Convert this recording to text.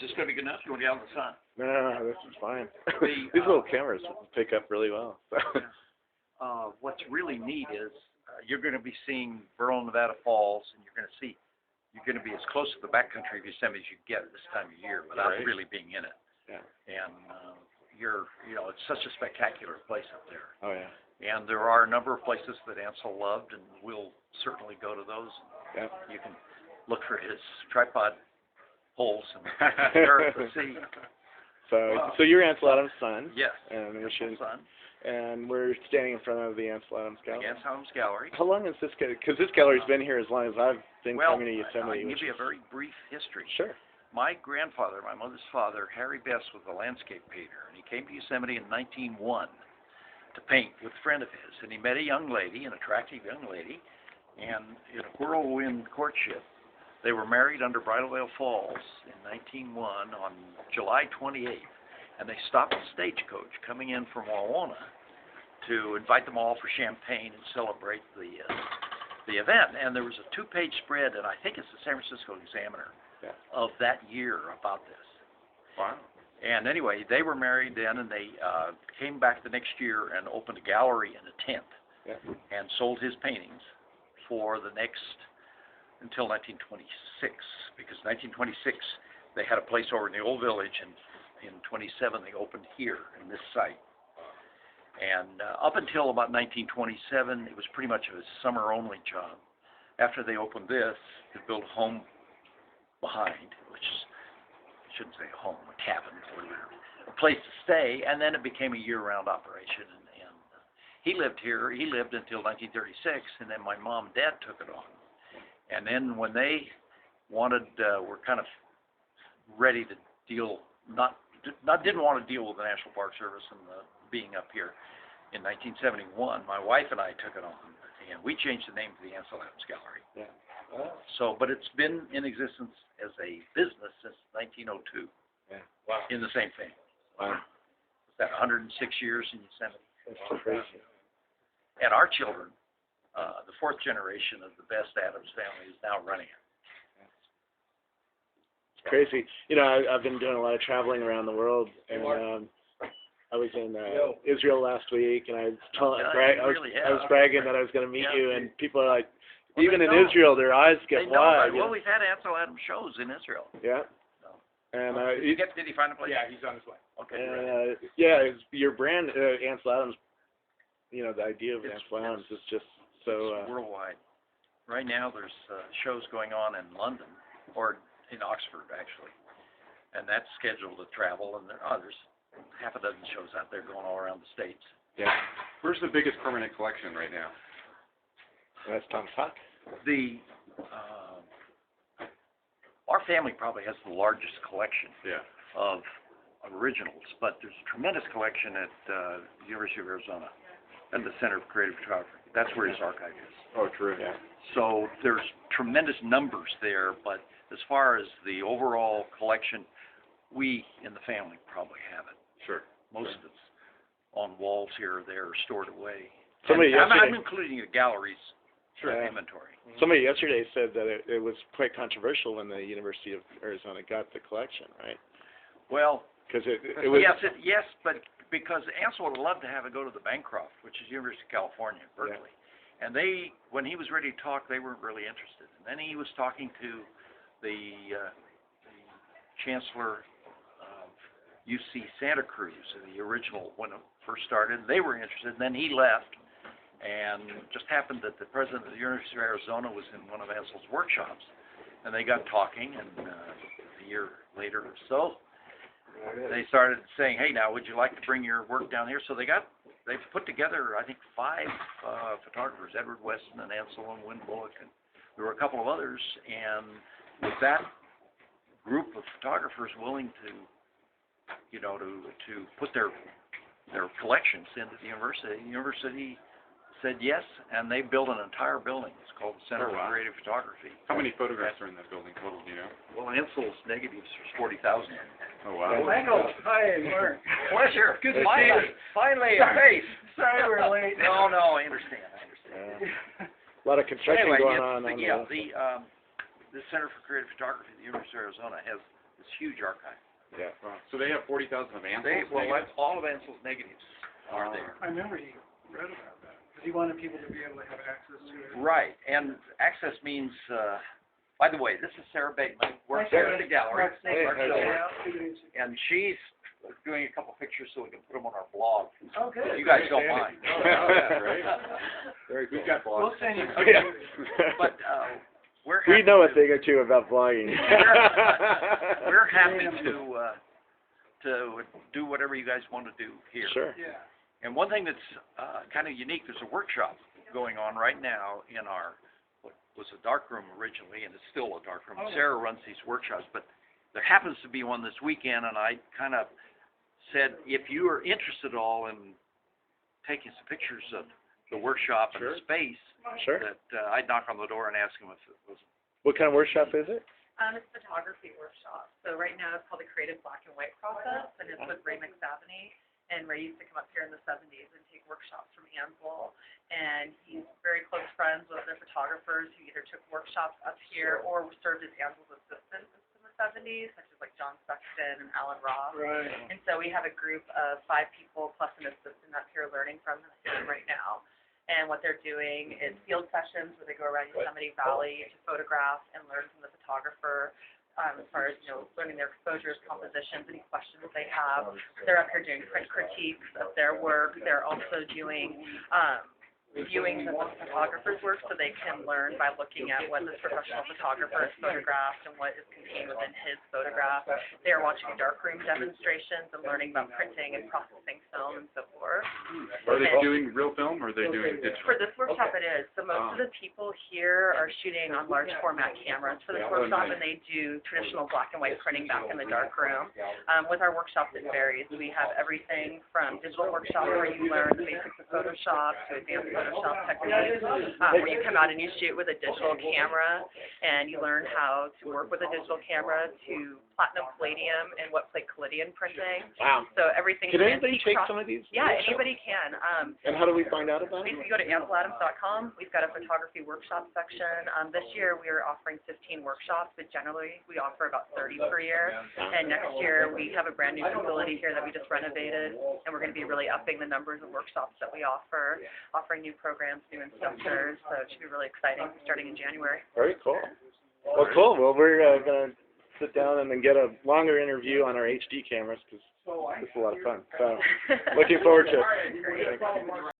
this going to be good enough? You want to get out in the sun? No, this is fine. The, These little cameras pick up really well. What's really neat is you're going to be seeing Bernal, Nevada Falls, and you're going to be as close to the backcountry of Yosemite as you get at this time of year without really being in it. Yeah. And it's such a spectacular place up there. Oh yeah. And there are a number of places that Ansel loved, and we'll certainly go to those. Yeah. You can look for his tripod poles and stare at the sea. So you're Ansel Adams' son. Yes. And son. And we're standing in front of the Ansel Adams Gallery. The Ansel Adams Gallery. How long has this because this gallery's been here as long as I've been coming to Yosemite? I'll give you a very brief history. Sure. My grandfather, my mother's father, Harry Best, was a landscape painter, and he came to Yosemite in 1901 to paint with a friend of his. And he met a young lady, an attractive young lady, and in a whirlwind courtship, they were married under Bridal Veil Falls in 1901 on July 28th, and they stopped the stagecoach coming in from Wawona to invite them all for champagne and celebrate the event. And there was a 2-page spread, and I think it's the San Francisco Examiner, of that year about this. Wow. And anyway, they were married then, and they came back the next year and opened a gallery in a tent and sold his paintings for the next until 1926, because 1926 they had a place over in the old village, and in 27 they opened here in this site. And up until about 1927, it was pretty much a summer-only job. After they opened this, they built a home behind, which is, I shouldn't say a home, a cabin, or a place to stay, and then it became a year-round operation. And he lived here. He lived until 1936, and then my mom and dad took it on. And then when they were kind of ready to deal, didn't want to deal with the National Park Service and being up here in 1971, my wife and I took it on, and we changed the name to the Ansel Adams Gallery. Yeah. So, but it's been in existence as a business since 1902. Yeah. Wow. In the same thing. Wow. Is that 106 years in Yosemite? That's crazy. And our children, the 4th generation of the Best Adams family, is now running it. It's crazy. You know, I've been doing a lot of traveling around the world, and I was in Israel last week, and I was bragging that I was going to meet you, and people are like, even in Israel, their eyes get wide. Well, we've had Ansel Adams shows in Israel. Yeah. And did he find a place? Yeah, he's on his way. Okay. And, your brand, Ansel Adams. You know, the idea of Ansel Adams is just so worldwide. Right now, there's shows going on in London, or in Oxford, actually, and that's scheduled to travel. And there's half a dozen shows out there going all around the states. Yeah. Where's the biggest permanent collection right now? That's Tom Tuck. Our family probably has the largest collection of originals, but there's a tremendous collection at the University of Arizona at the Center of Creative Photography. That's where his archive is. Oh, true. Yeah. So there's tremendous numbers there, but as far as the overall collection, we in the family probably have it. Sure. Most of it's on walls here or there, stored away. I'm including the galleries. Inventory. Somebody yesterday said that it was quite controversial when the University of Arizona got the collection, right? Well, because it was. Yes, but because Ansel would love to have it go to the Bancroft, which is University of California, Berkeley, and when he was ready to talk, they weren't really interested. And then he was talking to the chancellor of UC Santa Cruz, the original when it first started. They were interested, and then he left. And it just happened that the president of the University of Arizona was in one of Ansel's workshops, and they got talking, and a year later or so, they started saying, hey, now, would you like to bring your work down here? So they've put together, I think, 5 photographers, Edward Weston and Ansel and Win Bullock, and there were a couple of others, and with that group of photographers willing to put their collections into the university said yes, and they built an entire building. It's called the Center for Creative Photography. How many photographs are in that building total, do you know? Well, Ansel's negatives are 40,000. Oh, wow. Michael, hi, Mark. Pleasure. Good to see you. Finally, a face. Sorry we're late. No, I understand. A lot of construction going on. The Center for Creative Photography at the University of Arizona has this huge archive. Yeah. Wow. So they have 40,000 of Ansel's Well, negatives? all of Ansel's negatives are there. I remember he read about that, because he wanted people to be able to have access to it. Right, and access means, by the way, this is Sarah Bateman, works Hi, here Sarah. at the gallery. Hey, Our hi, show. Yeah. And she's doing a couple pictures so we can put them on our blog. Oh, good. You guys don't mind. Oh, yeah, right. Very cool. We've got We'll blogs. send you. Oh, yeah. But, we're We happy know a to- thing or two about blogging. We're happy to do whatever you guys want to do here. Sure. Yeah. And one thing that's kind of unique, there's a workshop going on right now in our, what was a dark room originally, and it's still a dark room. Oh. Sarah runs these workshops, but there happens to be one this weekend, and I kind of said, if you are interested at all in taking some pictures of the workshop and the Sure. space, Sure. that I'd knock on the door and ask them if it was. What kind of workshop is it? It's a photography workshop. So right now it's called the Creative Black and White Process, and it's with Ray McSavany. And Ray used to come up here in the 70s and take workshops from Ansel. And he's very close friends with other photographers who either took workshops up here or served as Ansel's assistants in the 70s, such as like John Sexton and Alan Ross. Right. And so we have a group of 5 people plus an assistant up here learning from him right now. And what they're doing is field sessions where they go around Yosemite Valley to photograph and learn from the photographer as far as, learning their exposures, compositions, any questions they have. They're up here doing print critiques of their work. They're also doing viewings of the photographer's work so they can learn by looking at what this professional photographer has photographed and what is contained within his photograph. They're watching darkroom demonstrations and learning about printing and processing film and so forth. Are they And doing real film or are they doing digital? for this workshop it is. So most of the people here are shooting on large format cameras for this workshop, and they do traditional black and white printing back in the darkroom. With our workshops it varies. We have everything from digital workshops where you learn the basics of Photoshop to advanced Photoshop techniques, where you come out and you shoot with a digital camera and you learn how to work with a digital camera, to platinum palladium and wet plate collodion printing. Wow. So everything Can from anybody antique take cross- some of these? Yeah, workshops? anybody can. And how do we find out about If it? you go to AnselAdams.com, we've got a photography workshop section. This year we are offering 15 workshops, but generally we offer about 30 per year. And next year we have a brand new facility here that we just renovated, and we're going to be really upping the numbers of workshops that we offer, offering new programs, new instructors. So it should be really exciting starting in January. Very cool. Well, cool. Well, we're going to sit down and then get a longer interview on our HD cameras because it's a lot of fun. So, looking forward to it. Great. Thanks.